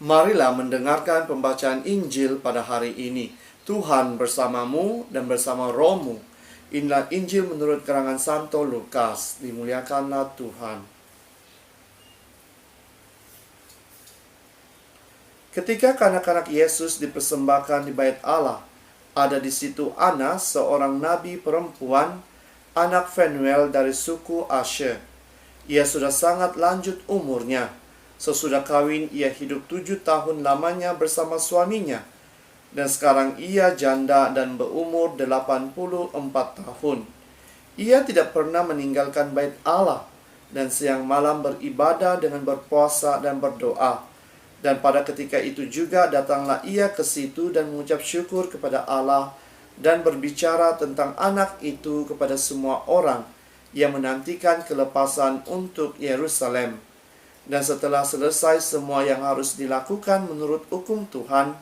Marilah mendengarkan pembacaan Injil pada hari ini. Tuhan bersamamu dan bersama rohmu. Inilah Injil menurut karangan Santo Lukas. Dimuliakanlah Tuhan. Ketika kanak-kanak Yesus dipersembahkan di bait Allah, ada di situ Ana, seorang nabi perempuan, anak Fanuel dari suku Asher. Ia sudah sangat lanjut umurnya. Sesudah kawin, ia hidup 7 tahun lamanya bersama suaminya. Dan sekarang ia janda dan berumur 84 tahun. Ia tidak pernah meninggalkan bait Allah dan siang malam beribadah dengan berpuasa dan berdoa. Dan pada ketika itu juga datanglah ia ke situ dan mengucap syukur kepada Allah dan berbicara tentang anak itu kepada semua orang yang menantikan kelepasan untuk Yerusalem. Dan setelah selesai semua yang harus dilakukan menurut hukum Tuhan,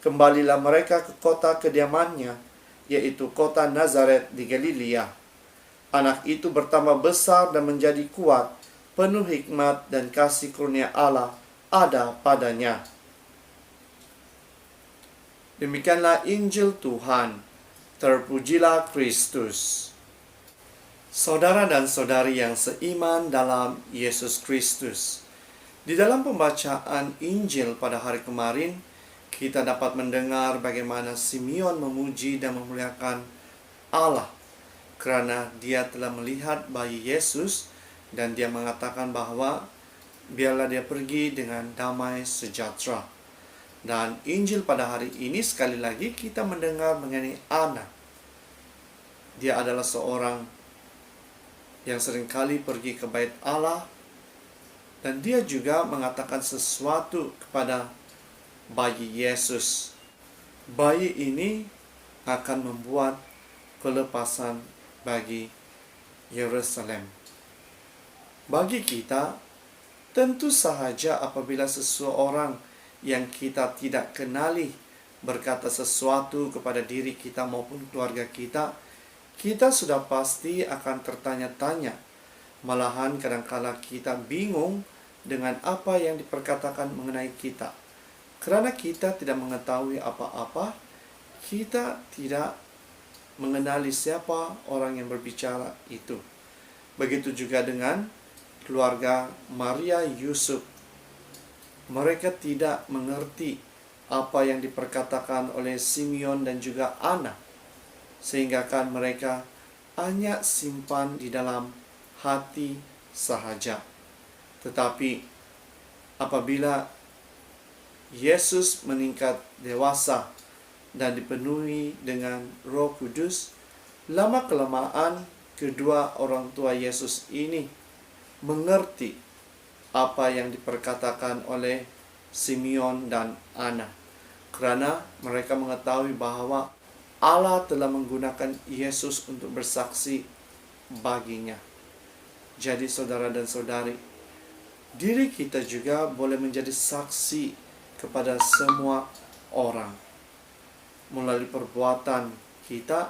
kembalilah mereka ke kota kediamannya, yaitu kota Nazaret di Galilea. Anak itu bertambah besar dan menjadi kuat, penuh hikmat dan kasih karunia Allah ada padanya. Demikianlah Injil Tuhan. Terpujilah Kristus. Saudara dan saudari yang seiman dalam Yesus Kristus, di dalam pembacaan Injil pada hari kemarin, kita dapat mendengar bagaimana Simeon memuji dan memuliakan Allah karena dia telah melihat bayi Yesus dan dia mengatakan bahwa biarlah dia pergi dengan damai sejahtera. Dan Injil pada hari ini sekali lagi kita mendengar mengenai Ana. Dia adalah seorang yang seringkali pergi ke bait Allah, dan dia juga mengatakan sesuatu kepada bayi Yesus. Bayi ini akan membuat kelepasan bagi Yerusalem. Bagi kita, tentu sahaja apabila seseorang yang kita tidak kenali berkata sesuatu kepada diri kita maupun keluarga kita, kita sudah pasti akan tertanya-tanya. Malahan kadang-kala kita bingung dengan apa yang diperkatakan mengenai kita. Karena kita tidak mengetahui apa-apa, kita tidak mengenali siapa orang yang berbicara itu. Begitu juga dengan keluarga Maria Yusuf. Mereka tidak mengerti apa yang diperkatakan oleh Simeon dan juga Ana, sehingga kan mereka hanya simpan di dalam hati sahaja. Tetapi apabila Yesus meningkat dewasa dan dipenuhi dengan Roh Kudus, lama-kelamaan kedua orang tua Yesus ini mengerti apa yang diperkatakan oleh Simeon dan Ana, karena mereka mengetahui bahwa Allah telah menggunakan Yesus untuk bersaksi baginya. Jadi saudara dan saudari, diri kita juga boleh menjadi saksi kepada semua orang melalui perbuatan kita,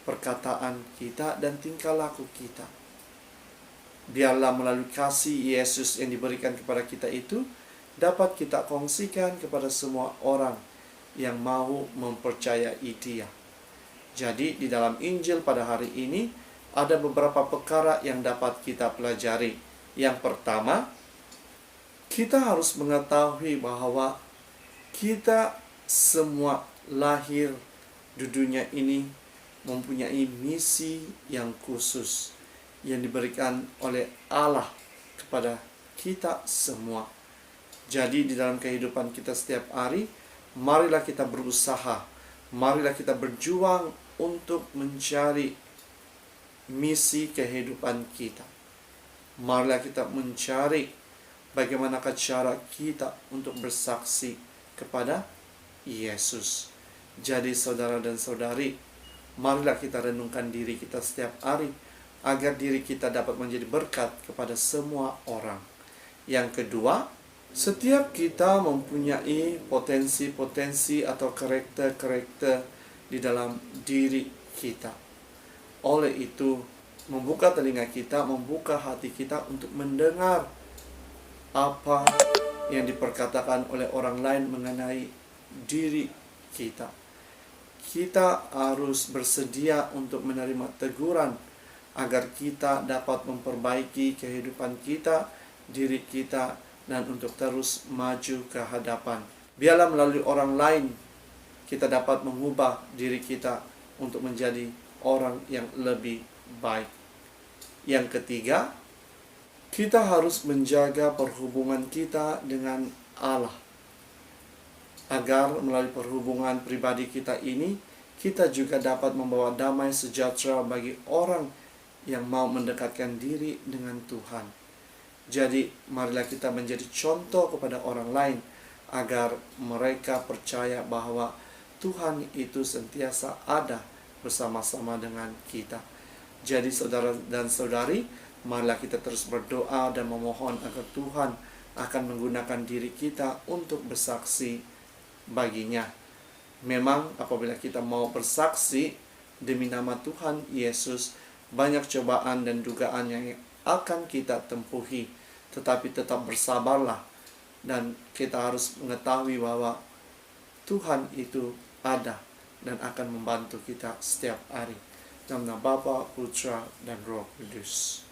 perkataan kita, dan tingkah laku kita. Biarlah melalui kasih Yesus yang diberikan kepada kita itu dapat kita kongsikan kepada semua orang yang mau mempercayai Dia. Jadi di dalam Injil pada hari ini ada beberapa perkara yang dapat kita pelajari. Yang pertama, kita harus mengetahui bahwa kita semua lahir di dunia ini mempunyai misi yang khusus yang diberikan oleh Allah kepada kita semua. Jadi di dalam kehidupan kita setiap hari, marilah kita berusaha, marilah kita berjuang untuk mencari misi kehidupan kita. Marilah kita mencari bagaimana cara kita untuk bersaksi kepada Yesus. Jadi saudara dan saudari, marilah kita renungkan diri kita setiap hari, agar diri kita dapat menjadi berkat kepada semua orang. Yang kedua, setiap kita mempunyai potensi-potensi atau karakter-karakter di dalam diri kita. Oleh itu, membuka telinga kita, membuka hati kita untuk mendengar apa yang diperkatakan oleh orang lain mengenai diri kita. Kita harus bersedia untuk menerima teguran agar kita dapat memperbaiki kehidupan kita, diri kita, dan untuk terus maju ke hadapan. Biarlah melalui orang lain kita dapat mengubah diri kita untuk menjadi orang yang lebih baik. Yang ketiga, kita harus menjaga perhubungan kita dengan Allah, agar melalui perhubungan pribadi kita ini, kita juga dapat membawa damai sejahtera bagi orang yang mau mendekatkan diri dengan Tuhan. Jadi, marilah kita menjadi contoh kepada orang lain, agar mereka percaya bahwa Tuhan itu sentiasa ada bersama-sama dengan kita. Jadi saudara dan saudari, marilah kita terus berdoa dan memohon agar Tuhan akan menggunakan diri kita untuk bersaksi baginya. Memang apabila kita mau bersaksi demi nama Tuhan Yesus, banyak cobaan dan dugaan yang akan kita tempuhi. Tetapi tetap bersabarlah, dan kita harus mengetahui bahwa Tuhan itu ada dan akan membantu kita setiap hari. Dalam nama Bapa, Putra, dan Roh Kudus.